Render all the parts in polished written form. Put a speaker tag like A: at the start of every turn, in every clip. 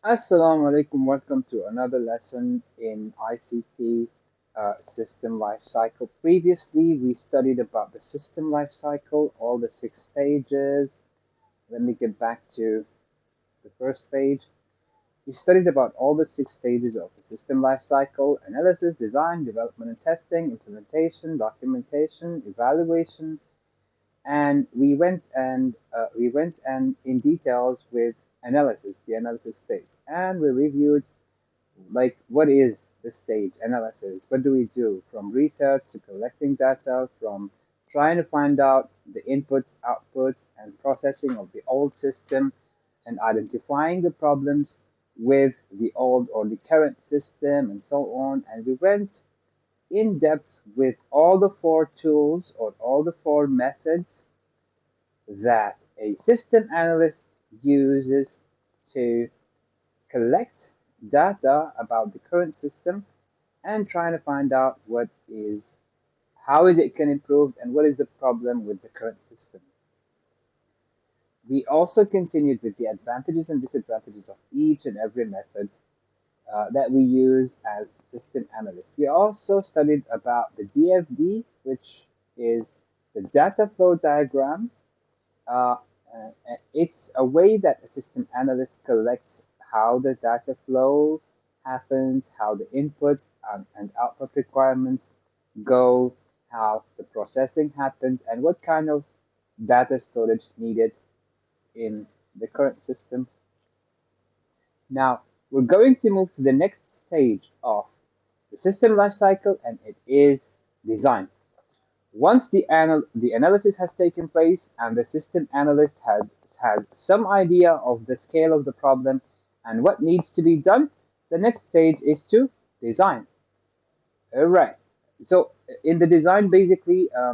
A: Assalamu alaikum. Welcome to another lesson in ICT system life cycle. Previously, we studied about the system life cycle, all the six stages. Let me get back to the first page. We studied about all the six stages of the system life cycle: analysis, design, development and testing, implementation, documentation, evaluation, and we went and in details with analysis, the analysis stage, and we reviewed like what is the stage analysis, what do we do from research to collecting data, from trying to find out the inputs, outputs, and processing of the old system, and identifying the problems with the old or the current system, and so on. And we went in depth with all the four tools or all the four methods that a system analyst uses to collect data about the current system and trying to find out how is it can improve and what is the problem with the current system. We also continued with the advantages and disadvantages of each and every method that we use as system analysts. We also studied about the DFD, which is the data flow diagram. Uh, it's a way that a system analyst collects how the data flow happens, how the input and output requirements go, how the processing happens, and what kind of data storage needed in the current system. Now, we're going to move to the next stage of the system lifecycle, and it is design. Once the analysis has taken place and the system analyst has some idea of the scale of the problem and what needs to be done, the next stage is to design. All right. So in the design, basically, uh,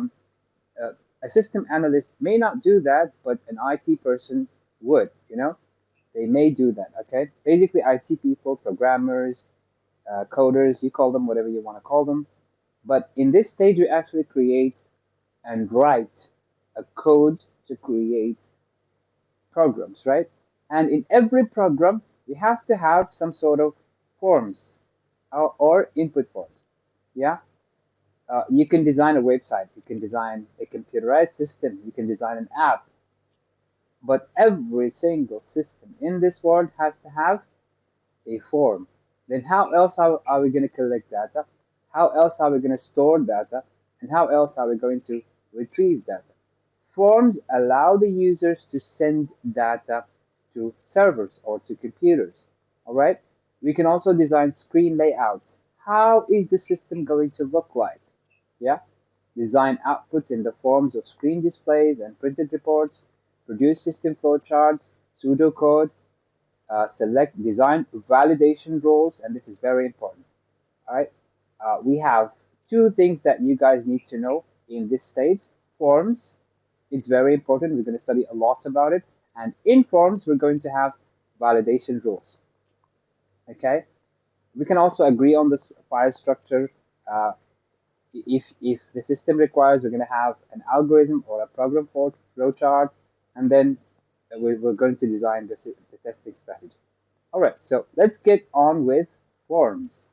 A: a system analyst may not do that, but an IT person would. They may do that. Okay. Basically, IT people, programmers, coders, you call them whatever you want to call them. But in this stage, we actually create and write a code to create programs, right? And in every program, we have to have some sort of forms or input forms. Yeah. You can design a website, you can design a computerized system, you can design an app, but every single system in this world has to have a form. Then how else are we going to collect data? How else are we going to store data? And how else are we going to retrieve data? Forms allow the users to send data to servers or to computers. All right. We can also design screen layouts. How is the system going to look like? Yeah. Design outputs in the forms of screen displays and printed reports. Produce system flowcharts, pseudocode, select design validation roles, and this is very important. All right. We have two things that you guys need to know in this stage. Forms, it's very important. We're going to study a lot about it. And in forms, we're going to have validation rules. Okay. We can also agree on this file structure. Uh, if the system requires, we're going to have an algorithm or a program flow chart, and then we're going to design the testing strategy. All right, so let's get on with forms.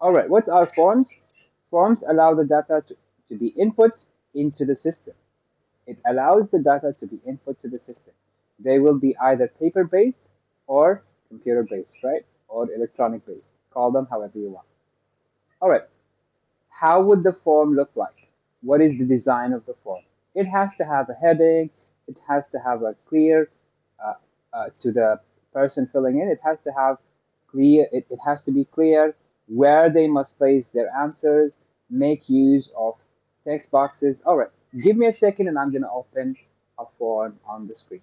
A: All right, what are forms? Forms allow the data to be input into the system. It allows the data to be input to the system. They will be either paper-based or computer-based, right? Or electronic-based. Call them however you want. All right, how would the form look like? What is the design of the form? It has to have a heading. It has to have a clear uh, to the person filling in. It has to have clear. It has to be clear where they must place their answers. Make use of text boxes. All right, give me a second, and I'm going to open a form on the screen.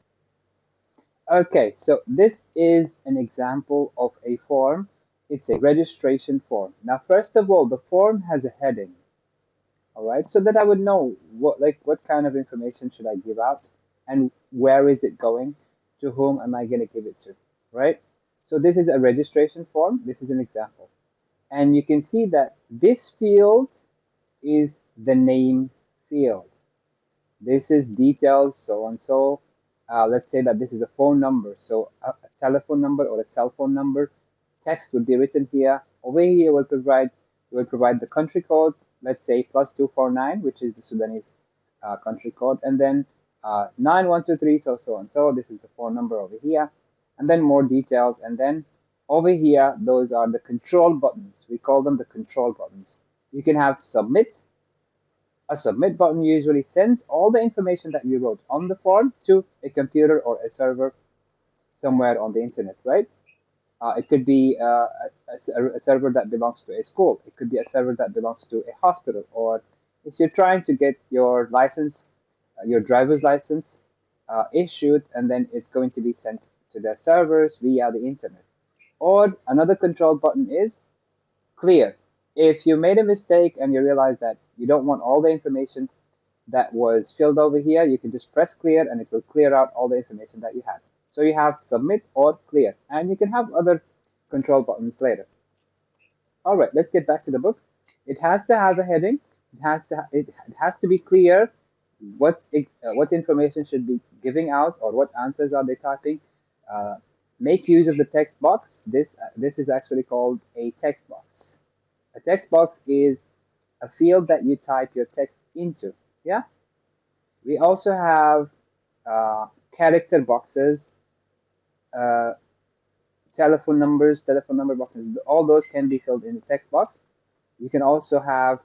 A: Okay, so this is an example of a form. It's a registration form. Now, first of all, the form has a heading. All right, so that I would know what kind of information should I give out and where is it going, to whom am I going to give it to, right? So this is a registration form. This is an example, and you can see that this field is the name field. This is details so and so. let's say that this is a phone number, so a telephone number or a cell phone number. Text would be written here. Over here, will provide the country code. Let's say +249, which is the Sudanese country code, and then 9123, so on. So this is the phone number over here, and then more details, and then over here, those are the control buttons. We call them the control buttons. You can have submit. A submit button usually sends all the information that you wrote on the form to a computer or a server somewhere on the internet, right? It could be a server that belongs to a school. It could be a server that belongs to a hospital. Or if you're trying to get your license, your driver's license issued, and then it's going to be sent to the servers via the internet. Or another control button is clear. If you made a mistake and you realize that you don't want all the information that was filled over here, you can just press clear and it will clear out all the information that you had. So you have submit or clear, and you can have other control buttons later. All right, let's get back to the book. It has to have a heading. It has to be clear what information should be giving out or what answers are they typing. Uh, Make use of the text box. This is actually called a text box. A text box is a field that you type your text into. Yeah. We also have character boxes, uh, telephone number boxes. All those can be filled in the text box. You can also have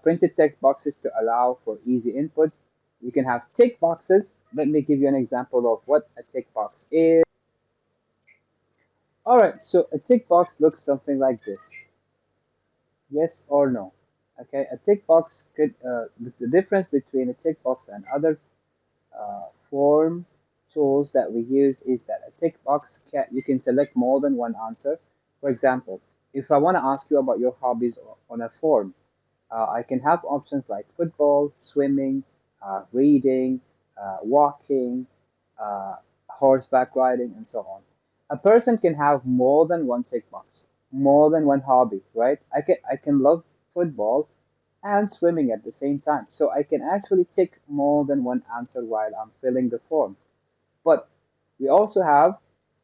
A: printed text boxes to allow for easy input. You can have tick boxes. Let me give you an example of what a tick box is. All right, so a tick box looks something like this. Yes or no? Okay, a tick box could, the difference between a tick box and other form tools that we use is that a tick box you can select more than one answer. For example, if I want to ask you about your hobbies on a form, I can have options like football, swimming, reading, walking, uh, horseback riding, and so on. A person can have more than one tick box, more than one hobby, right? I can love football and swimming at the same time. So I can actually tick more than one answer while I'm filling the form. But we also have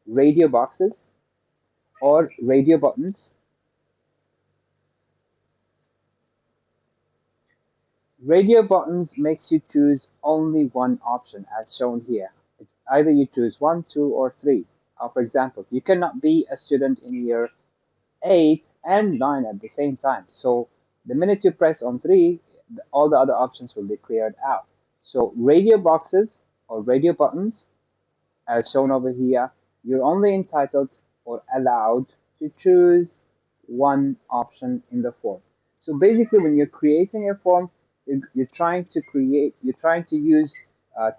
A: radio boxes or radio buttons. Radio buttons makes you choose only one option as shown here. It's either you choose one, two, or three. For example, you cannot be a student in year 8 and 9 at the same time. So the minute you press on 3, all the other options will be cleared out. So radio boxes or radio buttons, as shown over here, you're only entitled or allowed to choose one option in the form. So basically, when you're creating a form, you're trying to use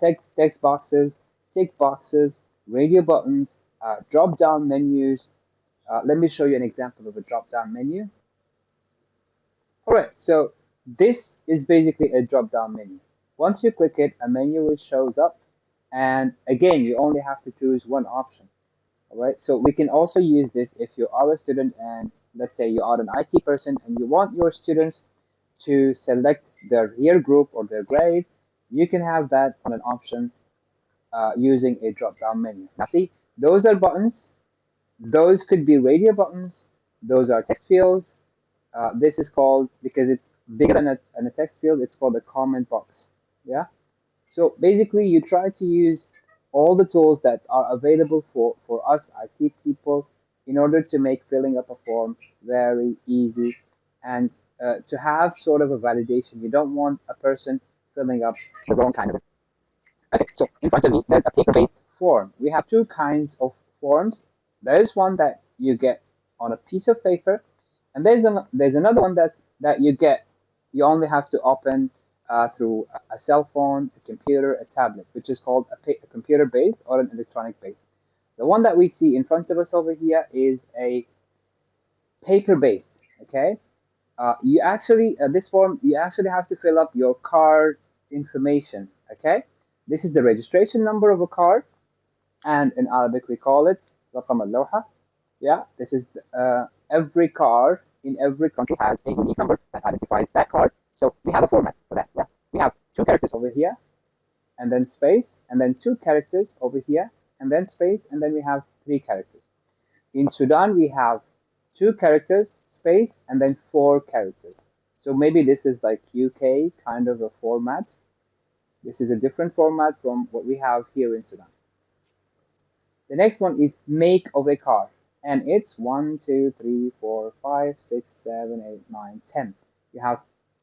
A: text boxes, tick boxes, radio buttons, drop down menus. Let me show you an example of a drop down menu. All right, so this is basically a drop down menu. Once you click it, a menu shows up, and again, you only have to choose one option. All right, so we can also use this if you are a student and let's say you are an IT person and you want your students to select their year group or their grade, you can have that on an option using a drop down menu. Now, see, those are buttons, those could be radio buttons, those are text fields. This is called, because it's bigger than a text field, it's called a comment box. Yeah. So basically, you try to use all the tools that are available for us IT people in order to make filling up a form very easy and to have sort of a validation. You don't want a person filling up the wrong kind of it. Okay, so in front of me, there's a paper-based form. We have two kinds of forms. There is one that you get on a piece of paper, and there's another one that you get. You only have to open through a cell phone, a computer, a tablet, which is called a computer-based or an electronic-based. The one that we see in front of us over here is a paper-based. Okay, you actually this form you actually have to fill up your car information. Okay, this is the registration number of a car, and in Arabic we call it رقم اللوحة. Yeah, this is every car in every country has a unique number that identifies that car. So we have a format for that. Yeah, we have two characters over here, and then space, and then 2 characters over here, and then space, and then we have 3 characters. In Sudan, we have 2 characters, space, and then 4 characters. So maybe this is like UK kind of a format. This is a different format from what we have here in Sudan. The next one is make of a car, and it's 1, 2, 3, 4, 5, 6, 7, 8, 9, 10. You have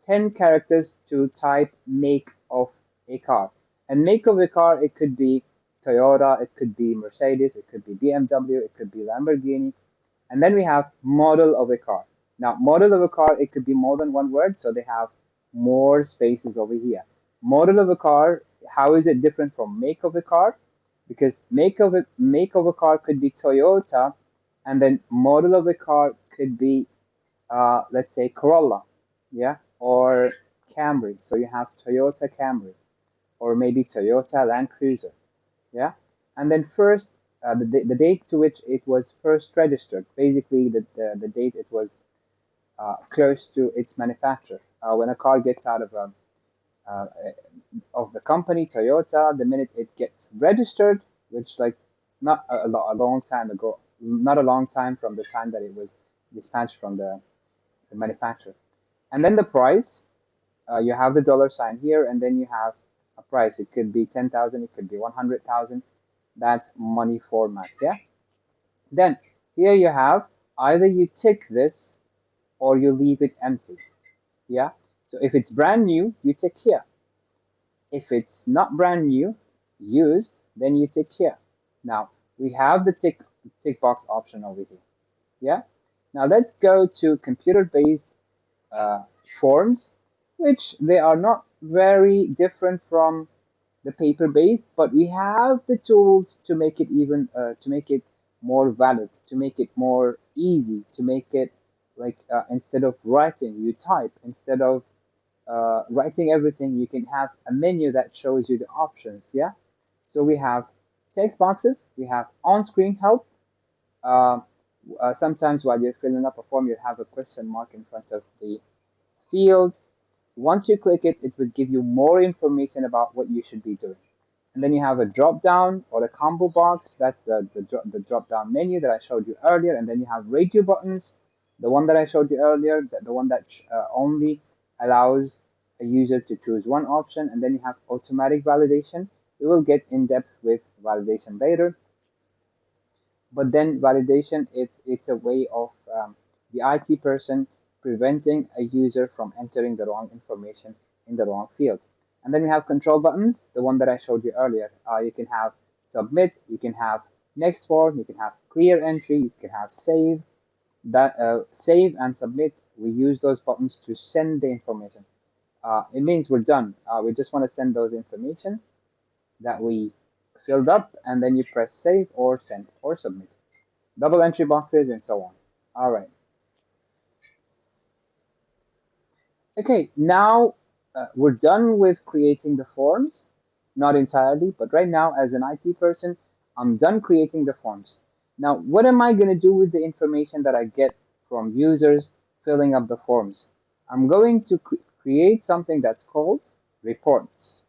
A: 10 characters to type make of a car. And make of a car, it could be Toyota, it could be Mercedes, it could be BMW, it could be Lamborghini. And then we have model of a car. Now, model of a car, it could be more than one word, so they have more spaces over here. Model of a car, how is it different from make of a car? Because make of a car could be Toyota, and then model of a car could be let's say Corolla, yeah, or Camry. So you have Toyota Camry, or maybe Toyota Land Cruiser, yeah. And then first, the date to which it was first registered, basically the date it was close to its manufacturer. When a car gets out uh, of the company Toyota, the minute it gets registered, which like not a long time ago, not a long time from the time that it was dispatched from the manufacturer. And then the price, you have the dollar sign here, and then you have a price. It could be 10,000, it could be 100,000. That's money format, yeah. Then here you have either you tick this or you leave it empty, yeah. So if it's brand new, you tick here. If it's not brand new, used, then you tick here. Now we have the tick box option over here. Yeah. Now let's go to computer-based uh, forms, which they are not very different from the paper-based, but we have the tools to make it even to make it more valid, to make it more easy, to make it like instead of writing, you type. Instead of writing everything, you can have a menu that shows you the options. Yeah. So we have text boxes, we have on-screen help. Uh, Sometimes while you're filling up a form, you have a question mark in front of the field. Once you click it, it will give you more information about what you should be doing. And then you have a drop down or a combo box. That's the drop down menu that I showed you earlier. And then you have radio buttons, the one that I showed you earlier, the one that only allows a user to choose one option. And then you have automatic validation. We will get in depth with validation later. But then validation, it's a way of the IT person preventing a user from entering the wrong information in the wrong field. And then we have control buttons, the one that I showed you earlier. You can have submit, you can have next form, you can have clear entry, you can have save. That save and submit, we use those buttons to send the information. It means we're done. We just want to send those information that we filled up, and then you press save or send or submit. Double entry boxes and so on. All right. Okay, now we're done with creating the forms. Not entirely, but right now, as an IT person, I'm done creating the forms. Now, what am I going to do with the information that I get from users filling up the forms? I'm going to create something that's called reports.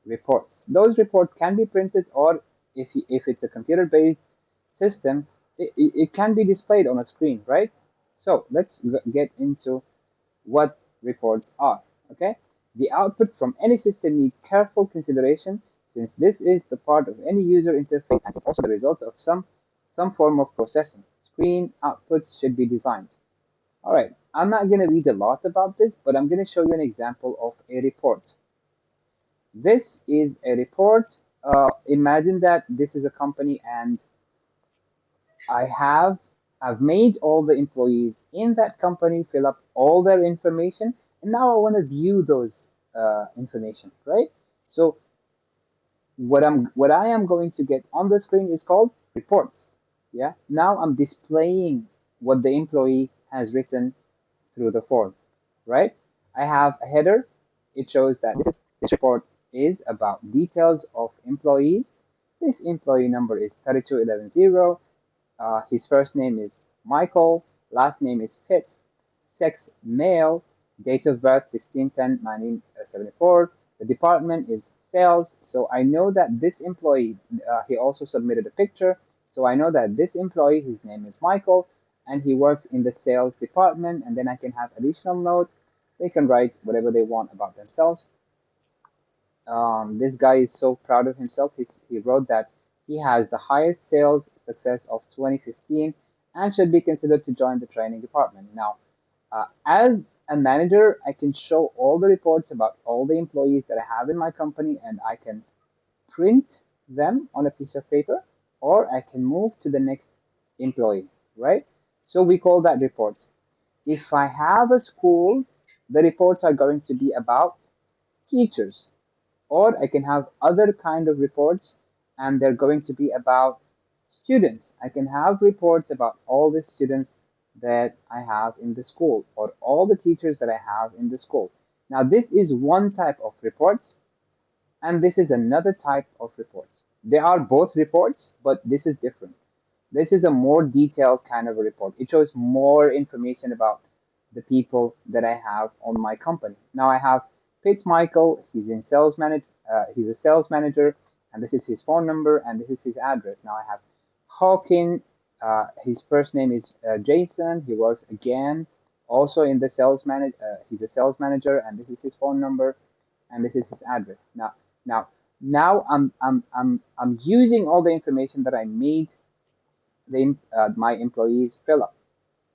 A: Reports. Those reports can be printed, or if it's a computer-based system, it can be displayed on a screen, right? So let's get into what reports are, okay? The output from any system needs careful consideration since this is the part of any user interface and is also the result of some form of processing. Screen outputs should be designed. All right, I'm not going to read a lot about this, but I'm going to show you an example of a report. This is a report. Imagine that this is a company and I've made all the employees in that company fill up all their information, and now I want to view those information, right? So what I am going to get on the screen is called reports. Yeah. Now I'm displaying what the employee has written through the form, right? I have a header. It shows that this report is about details of employees. This employee number is 32110. His first name is Michael, last name is Pitt, sex male, date of birth 16/10/1974, The department is sales, so I know that this employee, he also submitted a picture, so I know that this employee, his name is Michael, and he works in the sales department. And then I can have additional notes. They can write whatever they want about themselves. This guy is so proud of himself. He wrote that he has the highest sales success of 2015 and should be considered to join the training department. Now, as a manager, I can show all the reports about all the employees that I have in my company, and I can print them on a piece of paper, or I can move to the next employee, right? So we call that reports. If I have a school, the reports are going to be about teachers, or I can have other kind of reports and they're going to be about students. I can have reports about all the students that I have in the school or all the teachers that I have in the school. Now, this is one type of reports, and this is another type of reports. They are both reports, but this is different. This is a more detailed kind of a report. It shows more information about the people that I have on my company. Now I have Pitt Michael. He's in sales manage. He's a sales manager, and this is his phone number, and this is his address. Now I have Hawking. His first name is Jason. He works again also in the sales manage. He's a sales manager, and this is his phone number, and this is his address. Now, now I'm using all the information that I made my employees fill up.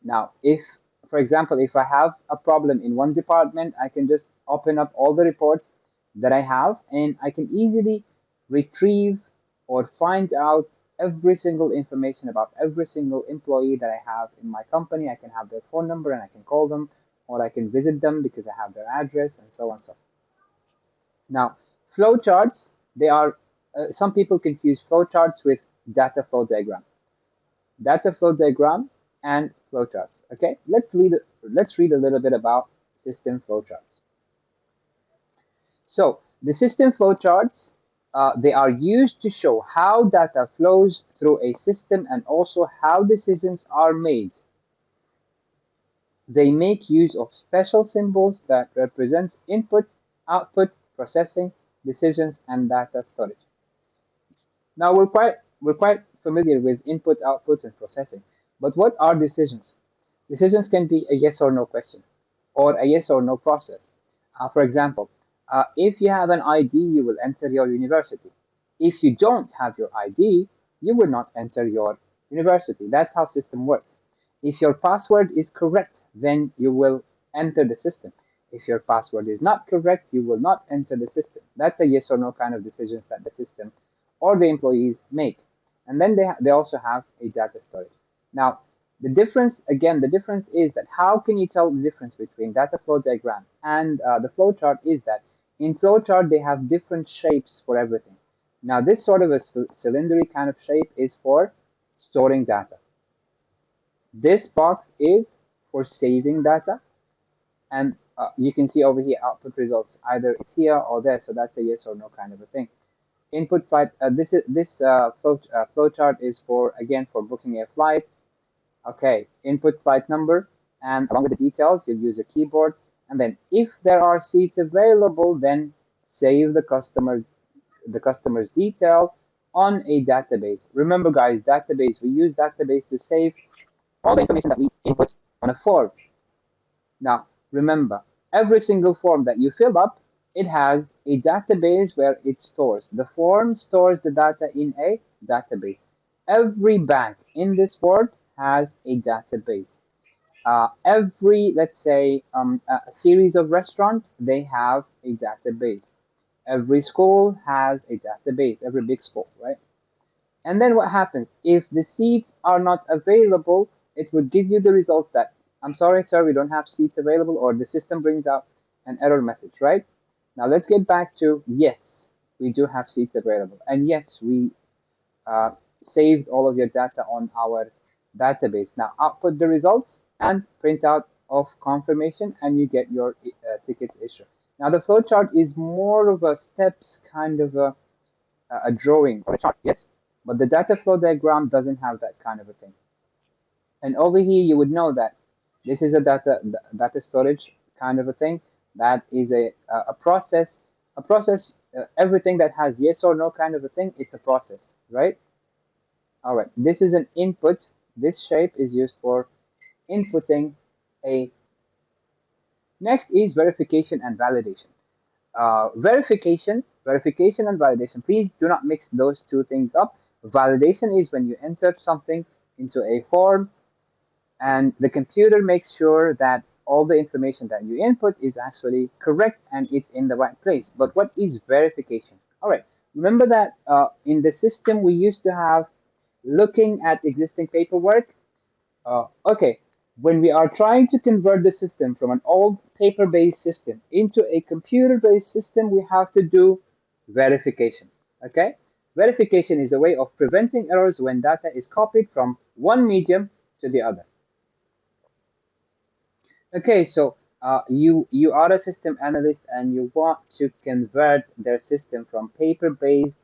A: Now, if, for example, if I have a problem in one department, I can just open up all the reports that I have, and I can easily retrieve or find out every single information about every single employee that I have in my company. I can have their phone number and I can call them, or I can visit them because I have their address, and so on and so forth. Now, flowcharts, they are, some people confuse flowcharts with data flow diagram. Data flow diagram and flowcharts. Okay, let's read a little bit about system flowcharts. So the system flowcharts, they are used to show how data flows through a system and also how decisions are made. They make use of special symbols that represents input, output, processing, decisions, and data storage. Now we're quite familiar with input, output, and processing. But what are decisions? Decisions can be a yes or no question, or a yes or no process. For example, if you have an ID, you will enter your university. If you don't have your ID, you will not enter your university. That's how system works. If your password is correct, then you will enter the system. If your password is not correct, you will not enter the system. That's a yes or no kind of decisions that the system or the employees make. And then they also have a data storage. Now, the difference, again, the difference is that how can you tell the difference between data flow diagram and the flow chart is that in flow chart, they have different shapes for everything. Now, this sort of a cylindrical kind of shape is for storing data. This box is for saving data. And you can see over here output results. Either it's here or there, so that's a yes or no kind of a thing. Input flight, flow chart is for, again, for booking a flight. Okay, input flight number, and along with the details, you'll use a keyboard. And then if there are seats available, then save the customer's detail on a database. Remember, guys, database, we use database to save all the information that we input on a form. Now, remember, every single form that you fill up, it has a database where it stores. The form stores the data in a database. Every bank in this world has a database. Every, let's say, a series of restaurants, they have a database. Every school has a database, every big school, right? And then what happens? If the seats are not available, it would give you the results that, I'm sorry, sir, we don't have seats available, or the system brings out an error message, right? Now let's get back to yes, we do have seats available. And yes, we saved all of your data on our database. Now output the results and print out of confirmation, and you get your tickets issued. Now the flowchart is more of a steps kind of a drawing or a chart, yes, but the data flow diagram doesn't have that kind of a thing. And over here, you would know that this is a data storage kind of a thing. That is a process A process, everything that has yes or no kind of a thing, it's a process, right? All right, this is an input. This shape is used for inputting a. Next is verification and validation. Verification and validation. Please do not mix those two things up. Validation is when you enter something into a form and the computer makes sure that all the information that you input is actually correct and it's in the right place. But what is verification? All right, remember that in the system we used to have looking at existing paperwork. Okay, when we are trying to convert the system from an old paper-based system into a computer-based system, we have to do verification. Okay, verification is a way of preventing errors when data is copied from one medium to the other. Okay, so you are a system analyst and you want to convert their system from paper-based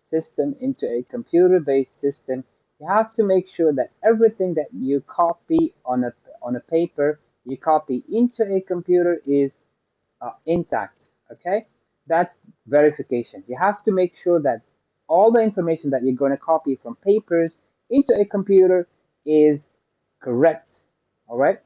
A: system into a computer-based system. You have to make sure that everything that you copy on a paper, you copy into a computer is intact. Okay, that's verification. You have to make sure that all the information that you're going to copy from papers into a computer is correct. All right.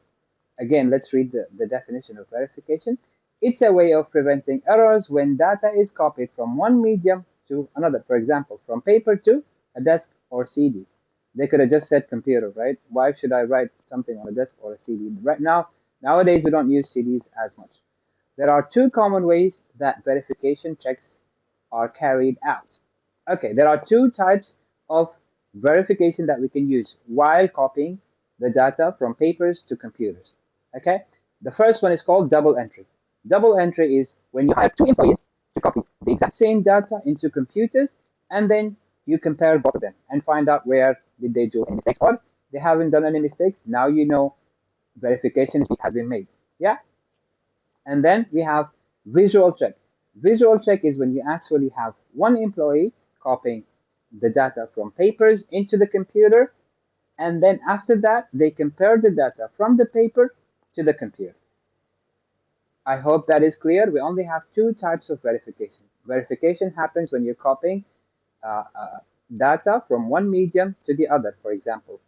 A: Again, let's read the definition of verification. It's a way of preventing errors when data is copied from one medium to another. For example, from paper to a desk or CD. They could have just said computer, right? Why should I write something on a desk or a CD? Right now, nowadays we don't use CDs as much. There are two common ways that verification checks are carried out. Okay, there are two types of verification that we can use while copying the data from papers to computers. Okay, the first one is called double entry. Double entry is when you hire two employees to copy the exact same data into computers and then you compare both of them and find out where did they do any mistakes or they haven't done any mistakes. Now you know verification has been made. Yeah, and then we have visual check. Visual check is when you actually have one employee copying the data from papers into the computer, and then after that, they compare the data from the paper to the computer. I hope that is clear. We only have two types of verification. Verification happens when you're copying uh, uh, data from one medium to the other, for example,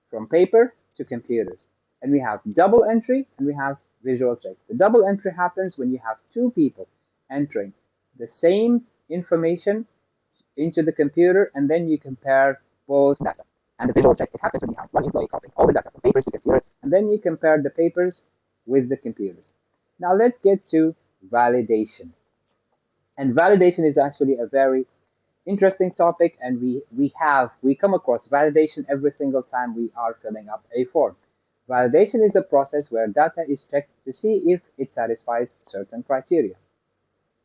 A: from paper to computers. And we have double entry and we have visual check. The double entry happens when you have two people entering the same information into the computer and then you compare both data. And the visual check, it happens when you have one employee copying all the data from papers to computers and then you compare the papers with the computers. Now let's get to validation. And validation is actually a very interesting topic and we come across validation every single time we are filling up a form. Validation is a process where data is checked to see if it satisfies certain criteria.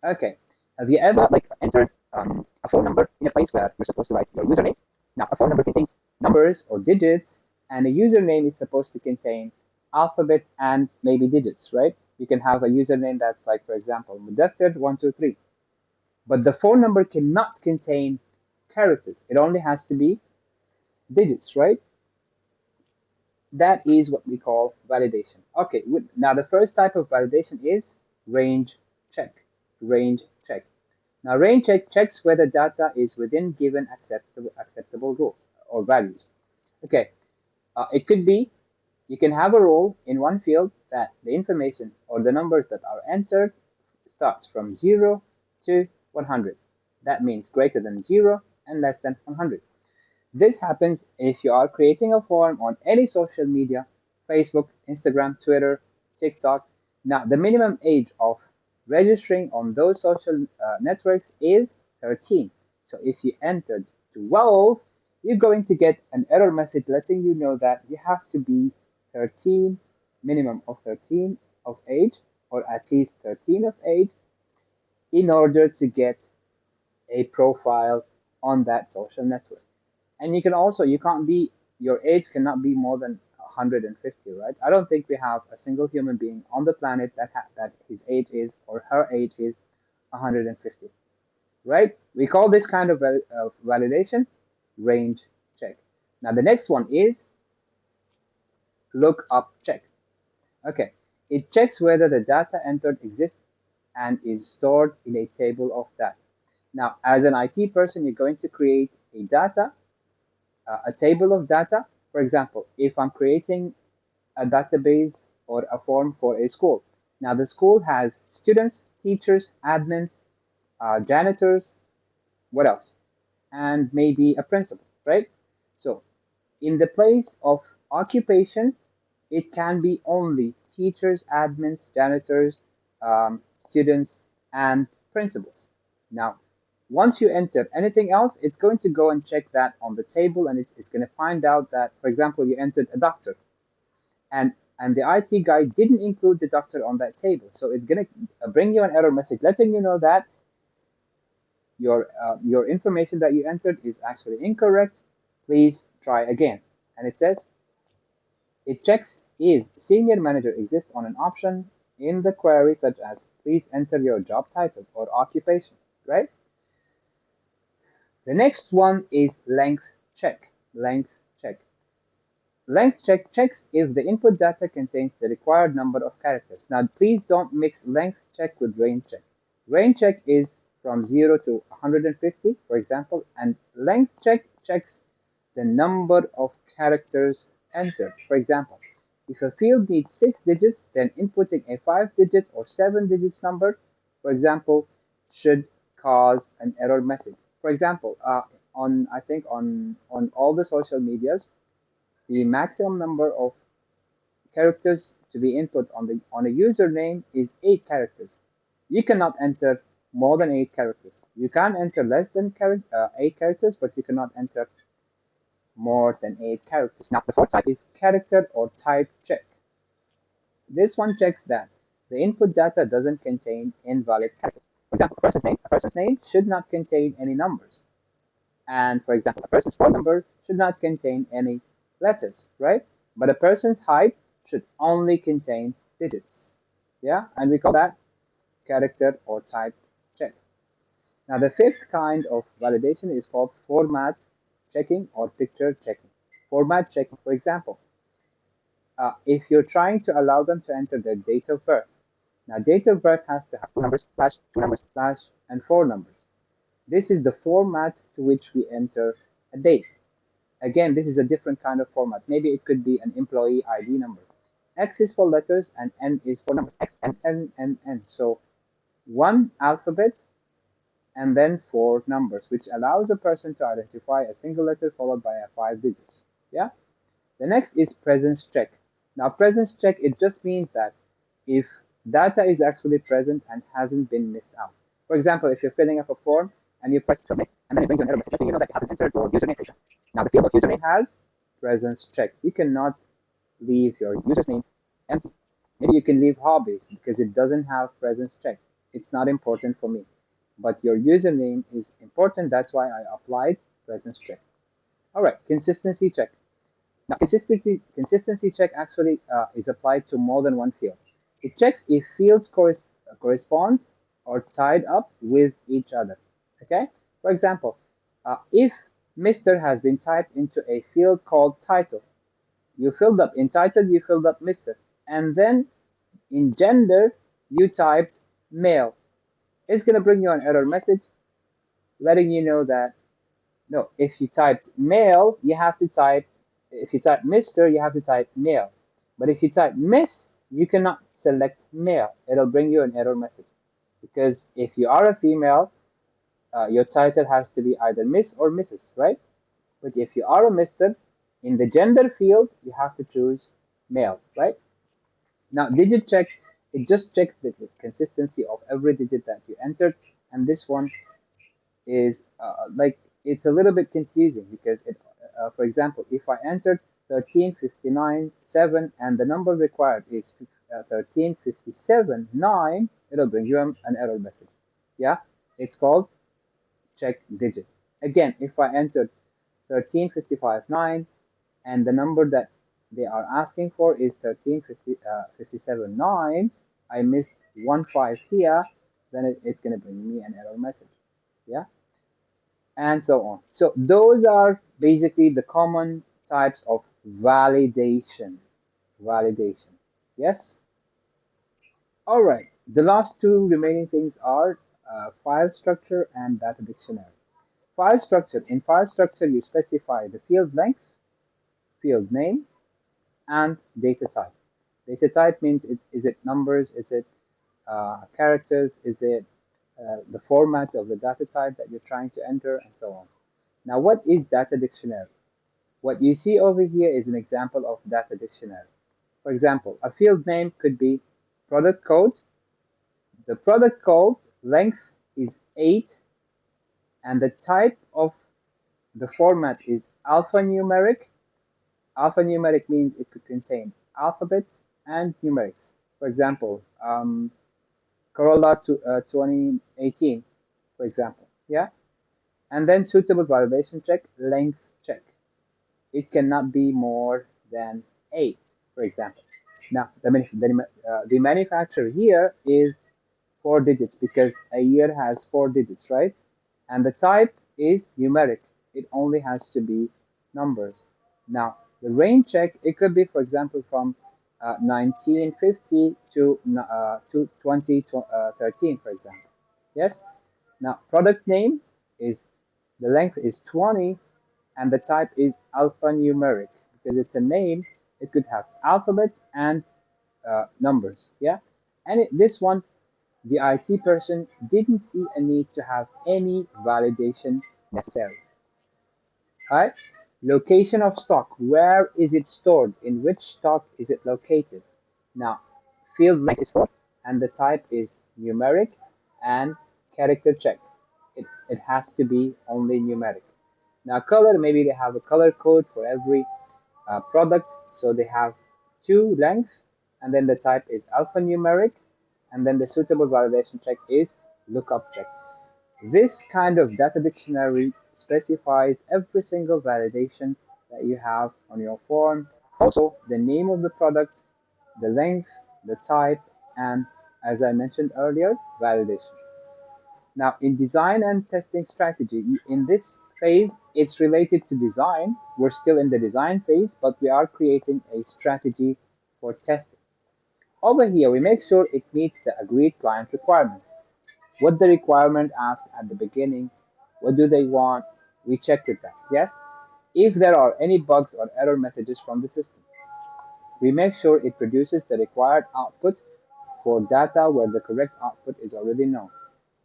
A: Okay, have you ever like entered a phone number in a place where you're supposed to write your username? Now a phone number contains numbers or digits and a username is supposed to contain alphabet and maybe digits, right? You can have a username that's like, for example, Mudathir123. But the phone number cannot contain characters. It only has to be digits, right? That is what we call validation. Okay, now the first type of validation is range check. Range check. Now range check checks whether data is within given acceptable rules or values. Okay, it could be you can have a rule in one field that the information or the numbers that are entered starts from 0 to 100. That means greater than 0 and less than 100. This happens if you are creating a form on any social media, Facebook, Instagram, Twitter, TikTok. Now, the minimum age of registering on those social networks is 13. So if you entered 12, you're going to get an error message letting you know that you have to be 13, minimum of 13 of age, or at least 13 of age, in order to get a profile on that social network. And you can also, you can't be, your age cannot be more than 150, right? I don't think we have a single human being on the planet that his age is or her age is 150, right? We call this kind of validation range check. Now the next one is look up check. Okay, it checks whether the data entered exists and is stored in a table of data. Now, as an IT person, you're going to create a table of data. For example, if I'm creating a database or a form for a school. Now, the school has students, teachers, admins, janitors, what else? And maybe a principal, right? So, in the place of occupation, it can be only teachers, admins, janitors, students, and principals. Now, once you enter anything else, it's going to go and check that on the table, and it's going to find out that, for example, you entered a doctor, and the IT guy didn't include the doctor on that table, so it's going to bring you an error message letting you know that your information that you entered is actually incorrect. Please try again. And it says it checks is senior manager exists on an option in the query such as please enter your job title or occupation, right? The next one is length check. Length check. Length check checks if the input data contains the required number of characters. Now, please don't mix length check with range check. Range check is from 0 to 150, for example, and length check checks the number of characters entered. For example, if a field needs 6 digits, then inputting a 5-digit or 7 digits number, for example, should cause an error message. For example, on I think on all the social medias, the maximum number of characters to be input on a username is 8 characters. You cannot enter more than 8 characters. You can enter less than 8 characters, but you cannot enter more than 8 characters. Now, the fourth type is character or type check. This one checks that the input data doesn't contain invalid characters. For example, a person's name should not contain any numbers. And for example, a person's phone number should not contain any letters, right? But a person's height should only contain digits. Yeah, and we call that character or type check. Now, the fifth kind of validation is called format checking or picture checking. Format checking, for example, if you're trying to allow them to enter their date of birth. Now, date of birth has to have two numbers, slash, two numbers, slash, and four numbers. This is the format to which we enter a date. Again, this is a different kind of format. Maybe it could be an employee ID number. X is for letters and N is for numbers. X, N, N, N, N. So one alphabet and then four numbers, which allows a person to identify a single letter followed by a 5 digits. Yeah. The next is presence check. Now, presence check, it just means that if data is actually present and hasn't been missed out. For example, if you're filling up a form and you press submit, and then it brings you an error message letting you know that you haven't entered your username. Now, the field of username has presence check. You cannot leave your user's name empty. Maybe you can leave hobbies because it doesn't have presence check. It's not important for me. But your username is important. That's why I applied presence check. All right, consistency check. Now, consistency check actually is applied to more than one field. It checks if fields correspond or tied up with each other. Okay. For example, if Mr. has been typed into a field called title, you filled up in title, you filled up Mr. And then in gender, you typed male. It's going to bring you an error message letting you know that no, if you typed male, you have to type, if you type Mr., you have to type male. But if you type Miss, you cannot select male. It'll bring you an error message. Because if you are a female, your title has to be either Miss or Mrs., right? But if you are a Mr., in the gender field, you have to choose male, right? Now, digit check, it just checks the consistency of every digit that you entered. And this one is like it's a little bit confusing because for example, if I entered 1359.7 and the number required is 1357.9, it'll bring you an error message. Yeah, it's called check digit. Again, if I entered 1355.9 and the number that they are asking for is 1357.9, I missed 1 5 here, then it's going to bring me an error message. Yeah, and so on. So those are basically the common types of validation. Validation. Yes? All right. The last two remaining things are file structure and data dictionary. File structure. In file structure, you specify the field length, field name, and data type. Data type means is it numbers, is it characters, is it the format of the data type that you're trying to enter, and so on. Now, what is data dictionary? What you see over here is an example of data dictionary. For example, a field name could be product code. The product code length is 8, and the type of the format is alphanumeric. Alphanumeric means it could contain alphabets and numerics. For example, Corolla 2018, for example. Yeah. And then suitable validation check, length check. It cannot be more than 8, for example. Now, the manufacturer here is 4 digits because a year has 4 digits, right? And the type is numeric. It only has to be numbers. Now, the range check, it could be, for example, from 1950 to 2013, for example. Yes? Now, product name is, the length is 20, and the type is alphanumeric because it's a name. It could have alphabets and numbers. Yeah? And this one, the IT person didn't see a need to have any validation necessary. Alright? Location of stock. Where is it stored? In which stock is it located? Now, field length is 4, and the type is numeric and character check. It has to be only numeric. Now, color, maybe they have a color code for every product. So they have 2 length, and then the type is alphanumeric, and then the suitable validation check is lookup check. This kind of data dictionary specifies every single validation that you have on your form, also the name of the product, the length, the type, and as I mentioned earlier, validation. Now, in design and testing strategy, in this phase, it's related to design. We're still in the design phase, but we are creating a strategy for testing. Over here, we make sure it meets the agreed client requirements. What the requirement asked at the beginning, what do they want? We check with that. Yes? If there are any bugs or error messages from the system, we make sure it produces the required output for data where the correct output is already known.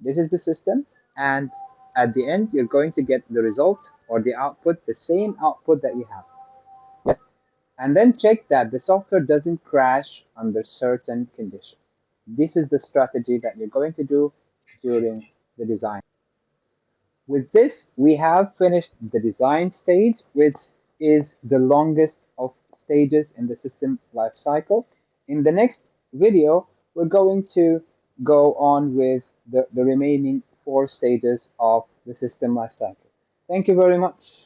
A: This is the system, and at the end, you're going to get the result or the output, the same output that you have. Yes, and then check that the software doesn't crash under certain conditions. This is the strategy that you're going to do during the design. With this, we have finished the design stage, which is the longest of stages in the system lifecycle. In the next video, we're going to go on with the remaining 4 stages of the system lifecycle. Thank you very much.